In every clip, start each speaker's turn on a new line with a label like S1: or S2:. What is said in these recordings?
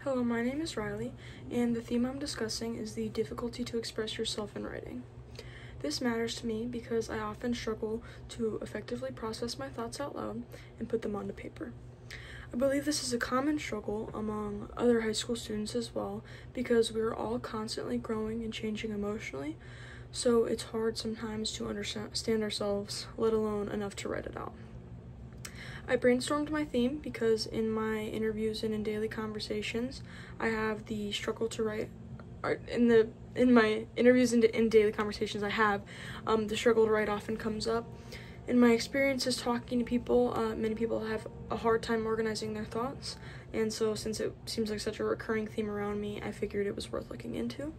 S1: Hello, my name is Riley, and the theme I'm discussing is the difficulty to express yourself in writing. This matters to me because I often struggle to effectively process my thoughts out loud and put them onto paper. I believe this is a common struggle among other high school students as well because we are all constantly growing and changing emotionally, so it's hard sometimes to understand ourselves, let alone enough to write it out. I brainstormed my theme because in my interviews and in daily conversations, I have the struggle to write. In my interviews and in daily conversations, I have the struggle to write often comes up. In my experiences talking to people, many people have a hard time organizing their thoughts, and so since it seems like such a recurring theme around me, I figured it was worth looking into.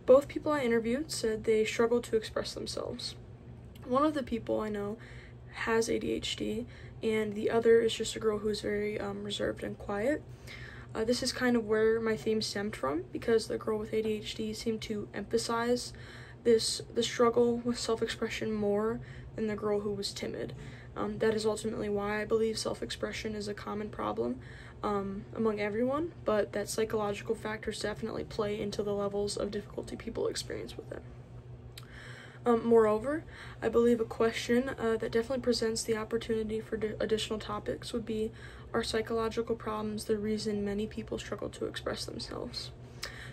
S1: Both people I interviewed said they struggled to express themselves. One of the people I know has ADHD, and the other is just a girl who's very reserved and quiet. This is kind of where my theme stemmed from, because the girl with ADHD seemed to emphasize the struggle with self-expression more than the girl who was timid. That is ultimately why I believe self-expression is a common problem among everyone, but that psychological factors definitely play into the levels of difficulty people experience with it. Moreover, I believe a question that definitely presents the opportunity for additional topics would be, are psychological problems the reason many people struggle to express themselves?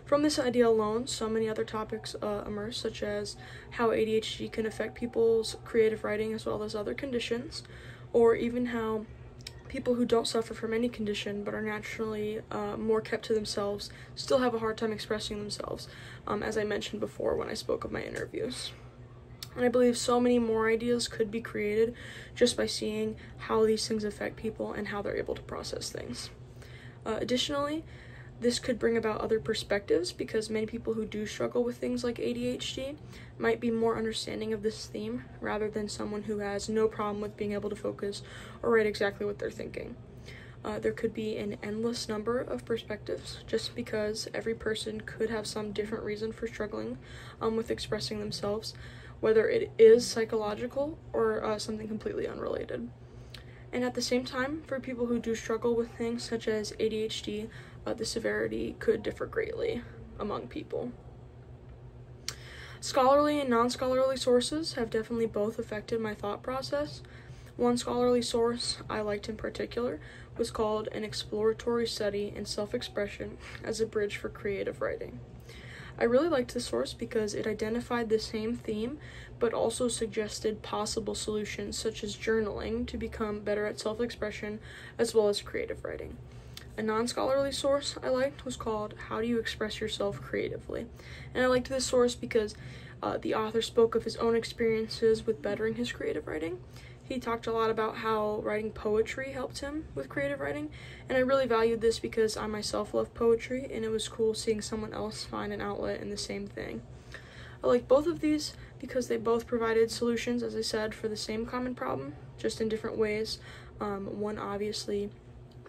S1: From this idea alone, so many other topics emerge, such as how ADHD can affect people's creative writing as well as other conditions, or even how people who don't suffer from any condition but are naturally more kept to themselves still have a hard time expressing themselves, as I mentioned before when I spoke of my interviews. And I believe so many more ideas could be created just by seeing how these things affect people and how they're able to process things. Additionally, this could bring about other perspectives because many people who do struggle with things like ADHD might be more understanding of this theme rather than someone who has no problem with being able to focus or write exactly what they're thinking. There could be an endless number of perspectives just because every person could have some different reason for struggling with expressing themselves, whether it is psychological or something completely unrelated. And at the same time, for people who do struggle with things such as ADHD, the severity could differ greatly among people. Scholarly and non-scholarly sources have definitely both affected my thought process. One scholarly source I liked in particular was called An Exploratory Study in Self-Expression as a Bridge for Creative Writing. I really liked this source because it identified the same theme, but also suggested possible solutions such as journaling to become better at self-expression as well as creative writing. A non-scholarly source I liked was called How Do You Express Yourself Creatively? And I liked this source because the author spoke of his own experiences with bettering his creative writing. He talked a lot about how writing poetry helped him with creative writing, and I really valued this because I myself love poetry, and it was cool seeing someone else find an outlet in the same thing. I like both of these because they both provided solutions, as I said, for the same common problem, just in different ways. One obviously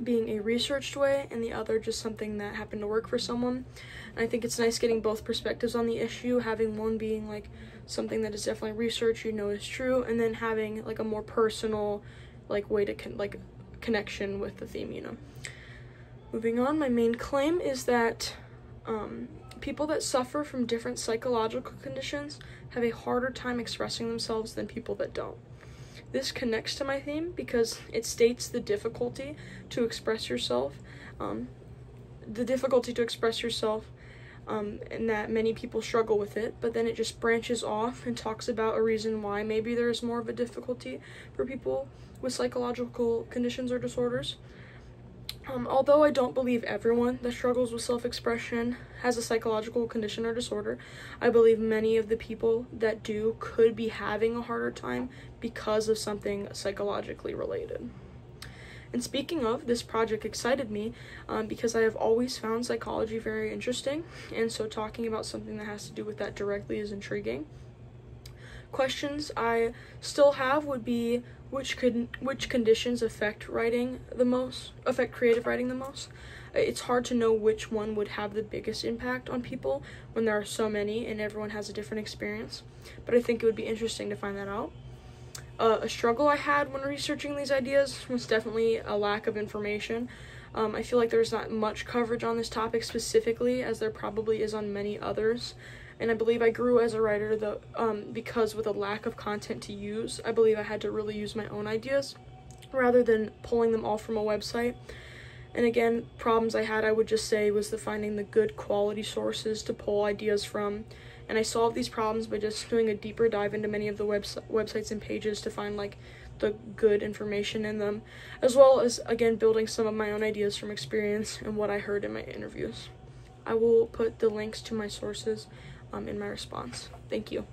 S1: being a researched way, and the other just something that happened to work for someone. And I think it's nice getting both perspectives on the issue, having one being like something that is definitely research you know is true, and then having like a more personal like way to connection with the theme, you know. Moving on, my main claim is that people that suffer from different psychological conditions have a harder time expressing themselves than people that don't. This connects to my theme because it states the difficulty to express yourself, and that many people struggle with it, but then it just branches off and talks about a reason why maybe there's more of a difficulty for people with psychological conditions or disorders. Although I don't believe everyone that struggles with self-expression has a psychological condition or disorder, I believe many of the people that do could be having a harder time because of something psychologically related. And speaking of, this project excited me because I have always found psychology very interesting, and so talking about something that has to do with that directly is intriguing. Questions I still have would be, which conditions affect creative writing the most? It's hard to know which one would have the biggest impact on people when there are so many and everyone has a different experience, but I think it would be interesting to find that out. A struggle I had when researching these ideas was definitely a lack of information. I feel like there's not much coverage on this topic specifically, as there probably is on many others. And I believe I grew as a writer because with a lack of content to use, I believe I had to really use my own ideas rather than pulling them all from a website. And again, problems I had, I would just say, was finding the good quality sources to pull ideas from. And I solved these problems by just doing a deeper dive into many of the websites and pages to find like the good information in them, as well as, again, building some of my own ideas from experience and what I heard in my interviews. I will put the links to my sources in my response. Thank you.